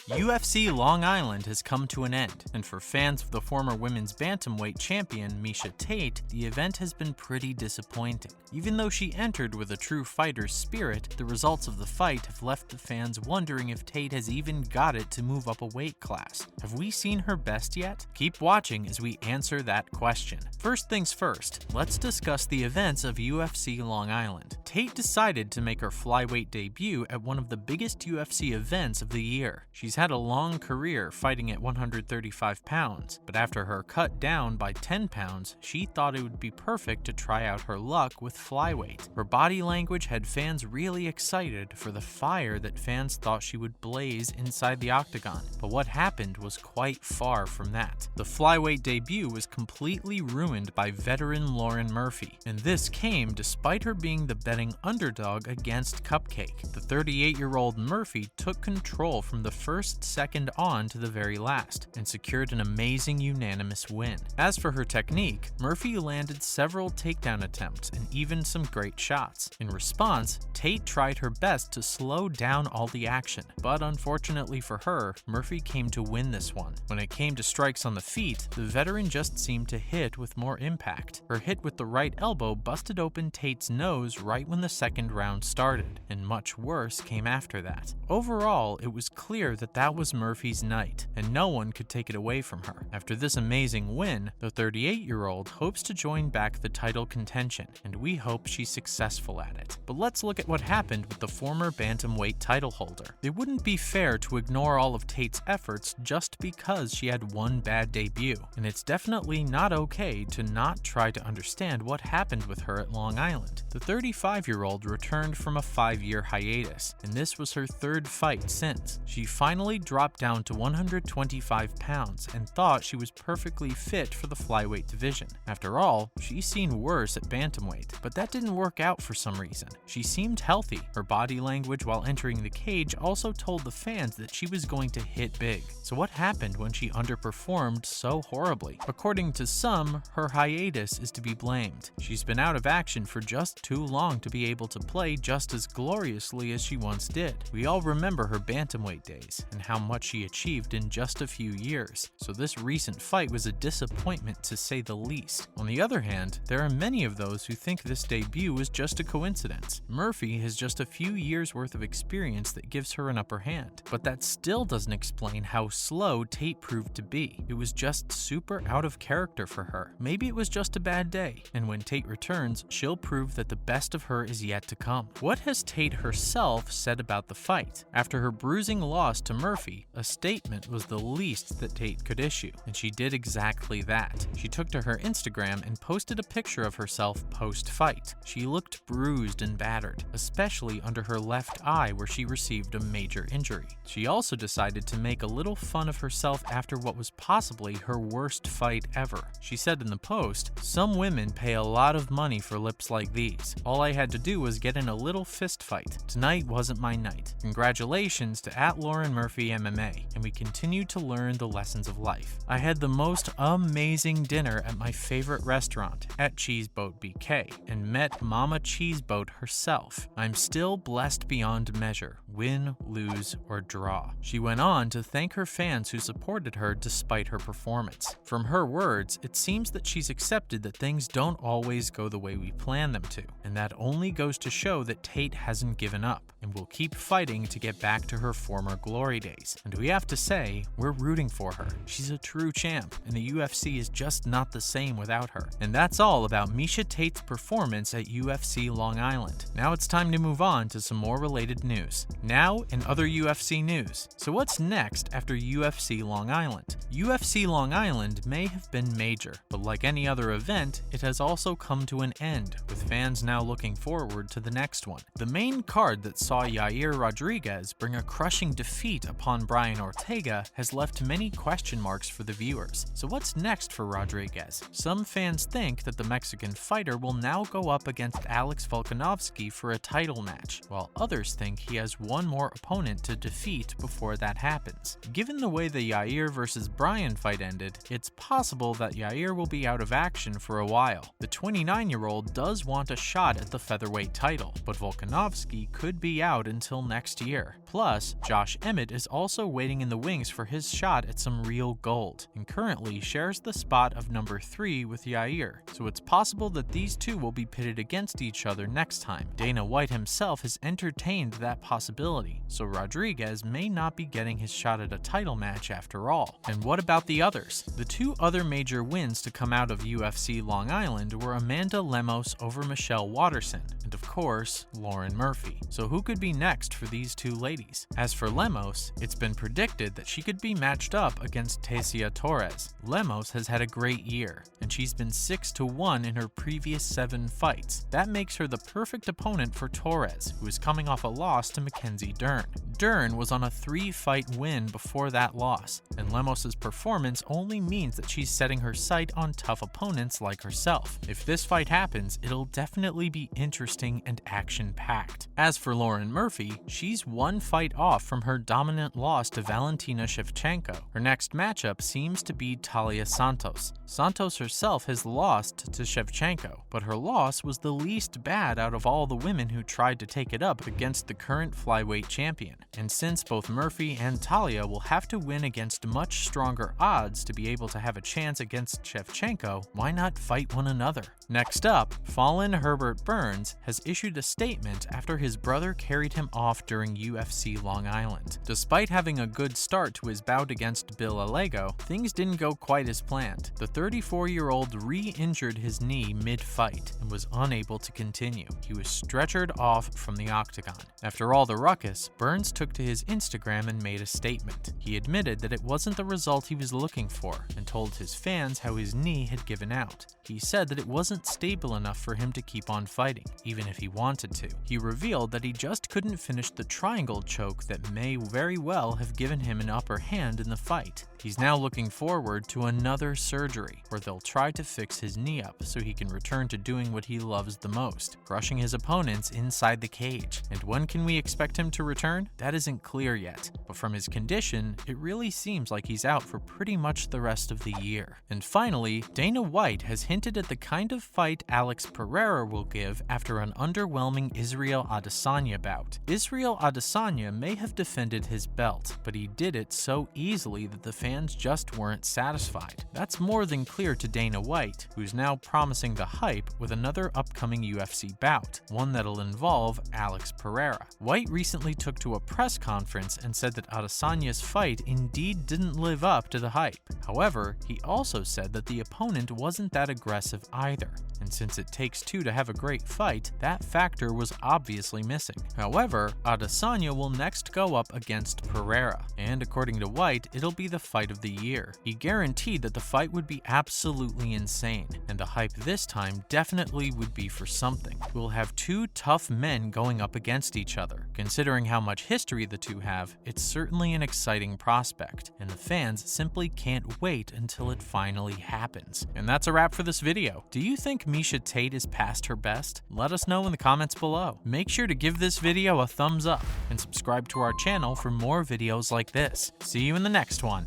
UFC Long Island has come to an end, and for fans of the former women's bantamweight champion Miesha Tate, the event has been pretty disappointing. Even though she entered with a true fighter's spirit, the results of the fight have left the fans wondering if Tate has even got it to move up a weight class. Have we seen her best yet? Keep watching as we answer that question. First things first, let's discuss the events of UFC Long Island. Tate decided to make her flyweight debut at one of the biggest UFC events of the year. She's had a long career fighting at 135 pounds, but after her cut down by 10 pounds, she thought it would be perfect to try out her luck with flyweight. Her body language had fans really excited for the fire that fans thought she would blaze inside the Octagon, but what happened was quite far from that. The flyweight debut was completely ruined by veteran Lauren Murphy, and this came despite her being the betting underdog against Cupcake. The 38-year-old Murphy took control from the first second on to the very last, and secured an amazing unanimous win. As for her technique, Murphy landed several takedown attempts and even some great shots. In response, Tate tried her best to slow down all the action, but unfortunately for her, Murphy came to win this one. When it came to strikes on the feet, the veteran just seemed to hit with more impact. Her hit with the right elbow busted open Tate's nose right when the second round started, and much worse came after that. Overall, it was clear that was Murphy's night, and no one could take it away from her. After this amazing win, the 38-year-old hopes to join back the title contention, and we hope she's successful at it. But let's look at what happened with the former bantamweight title holder. It wouldn't be fair to ignore all of Tate's efforts just because she had one bad debut, and it's definitely not okay to not try to understand what happened with her at Long Island. The 35-year-old returned from a 5-year hiatus, and this was her third fight since. She finally dropped down to 125 pounds and thought she was perfectly fit for the flyweight division. After all, she's seen worse at bantamweight, but that didn't work out for some reason. She seemed healthy. Her body language while entering the cage also told the fans that she was going to hit big. So what happened when she underperformed so horribly? According to some, her hiatus is to be blamed. She's been out of action for just too long to be able to play just as gloriously as she once did. We all remember her bantamweight days and how much she achieved in just a few years, so this recent fight was a disappointment to say the least. On the other hand, there are many of those who think this debut was just a coincidence. Murphy has just a few years worth of experience that gives her an upper hand, but that still doesn't explain how slow Tate proved to be. It was just super out of character for her. Maybe it was just a bad day, and when Tate returns, she'll prove that the best of her is yet to come. What has Tate herself said about the fight? After her bruising loss to Murphy, a statement was the least that Tate could issue, and she did exactly that. She took to her Instagram and posted a picture of herself post-fight. She looked bruised and battered, especially under her left eye where she received a major injury. She also decided to make a little fun of herself after what was possibly her worst fight ever. She said in the post, "Some women pay a lot of money for lips like these. All I had to do was get in a little fist fight. Tonight wasn't my night. Congratulations to @LaurenMurphy MMA, and we continue to learn the lessons of life. I had the most amazing dinner at my favorite restaurant, at Cheeseboat BK, and met Mama Cheeseboat herself. I'm still blessed beyond measure, win, lose, or draw." She went on to thank her fans who supported her despite her performance. From her words, it seems that she's accepted that things don't always go the way we plan them to, and that only goes to show that Tate hasn't given up and will keep fighting to get back to her former glory days. And we have to say, we're rooting for her. She's a true champ, and the UFC is just not the same without her. And that's all about Miesha Tate's performance at UFC Long Island. Now it's time to move on to some more related news. Now, in other UFC news. So what's next after UFC Long Island? UFC Long Island may have been major, but like any other event, it has also come to an end, with fans now looking forward to the next one. The main card that saw Yair Rodriguez bring a crushing defeat upon Brian Ortega has left many question marks for the viewers. So what's next for Rodriguez? Some fans think that the Mexican fighter will now go up against Alex Volkanovski for a title match, while others think he has one more opponent to defeat before that happens. Given the way the Yair versus Brian fight ended, it's possible that Yair will be out of action for a while. The 29-year-old does want a shot at the featherweight title, but Volkanovski could be out until next year. Plus, Josh Emmett Muhammad is also waiting in the wings for his shot at some real gold, and currently shares the spot of number 3 with Yair, so it's possible that these two will be pitted against each other next time. Dana White himself has entertained that possibility, so Rodriguez may not be getting his shot at a title match after all. And what about the others? The two other major wins to come out of UFC Long Island were Amanda Lemos over Michelle Waterson, and of course, Lauren Murphy. So who could be next for these two ladies? As for Lemos, it's been predicted that she could be matched up against Tecia Torres. Lemos has had a great year, and she's been 6-1 in her previous 7 fights. That makes her the perfect opponent for Torres, who is coming off a loss to Mackenzie Dern. Dern was on a 3-fight win before that loss, and Lemos's performance only means that she's setting her sight on tough opponents like herself. If this fight happens, it'll definitely be interesting and action-packed. As for Lauren Murphy, she's 1 fight off from her dominant loss to Valentina Shevchenko. Her next matchup seems to be Talia Santos. Santos herself has lost to Shevchenko, but her loss was the least bad out of all the women who tried to take it up against the current flyweight champion. And since both Murphy and Talia will have to win against much stronger odds to be able to have a chance against Shevchenko, why not fight one another? Next up, fallen Herbert Burns has issued a statement after his brother carried him off during UFC Long Island. Despite having a good start to his bout against Bill Alego, things didn't go quite as planned. The 34-year-old re-injured his knee mid-fight and was unable to continue. He was stretchered off from the Octagon. After all the ruckus, Burns took to his Instagram and made a statement. He admitted that it wasn't the result he was looking for and told his fans how his knee had given out. He said that it wasn't stable enough for him to keep on fighting, even if he wanted to. He revealed that he just couldn't finish the triangle choke that may very well have given him an upper hand in the fight. He's now looking forward to another surgery, where they'll try to fix his knee up so he can return to doing what he loves the most, crushing his opponents inside the cage. And when can we expect him to return? That isn't clear yet, but from his condition, it really seems like he's out for pretty much the rest of the year. And finally, Dana White has hinted at the kind of fight Alex Pereira will give after an underwhelming Israel Adesanya bout. Israel Adesanya may have defended his belt, but he did it so easily that the fans just weren't satisfied. That's more than clear to Dana White, who's now promising the hype with another upcoming UFC bout, one that'll involve Alex Pereira. White recently took to a press conference and said that Adesanya's fight indeed didn't live up to the hype. However, he also said that the opponent wasn't that aggressive either, and since it takes two to have a great fight, that factor was obviously missing. However, Adesanya will next go up against Pereira, and according to White, it'll be the fight of the year. He guaranteed that the fight would be absolutely insane, and the hype this time definitely would be for something. We'll have two tough men going up against each other. Considering how much history the two have, it's certainly an exciting prospect, and the fans simply can't wait until it finally happens. And that's a wrap for this video. Do you think Miesha Tate is past her best? Let us know in the comments below. Make sure to give this video a thumbs up and subscribe to our channel for more videos like this. See you in the next one.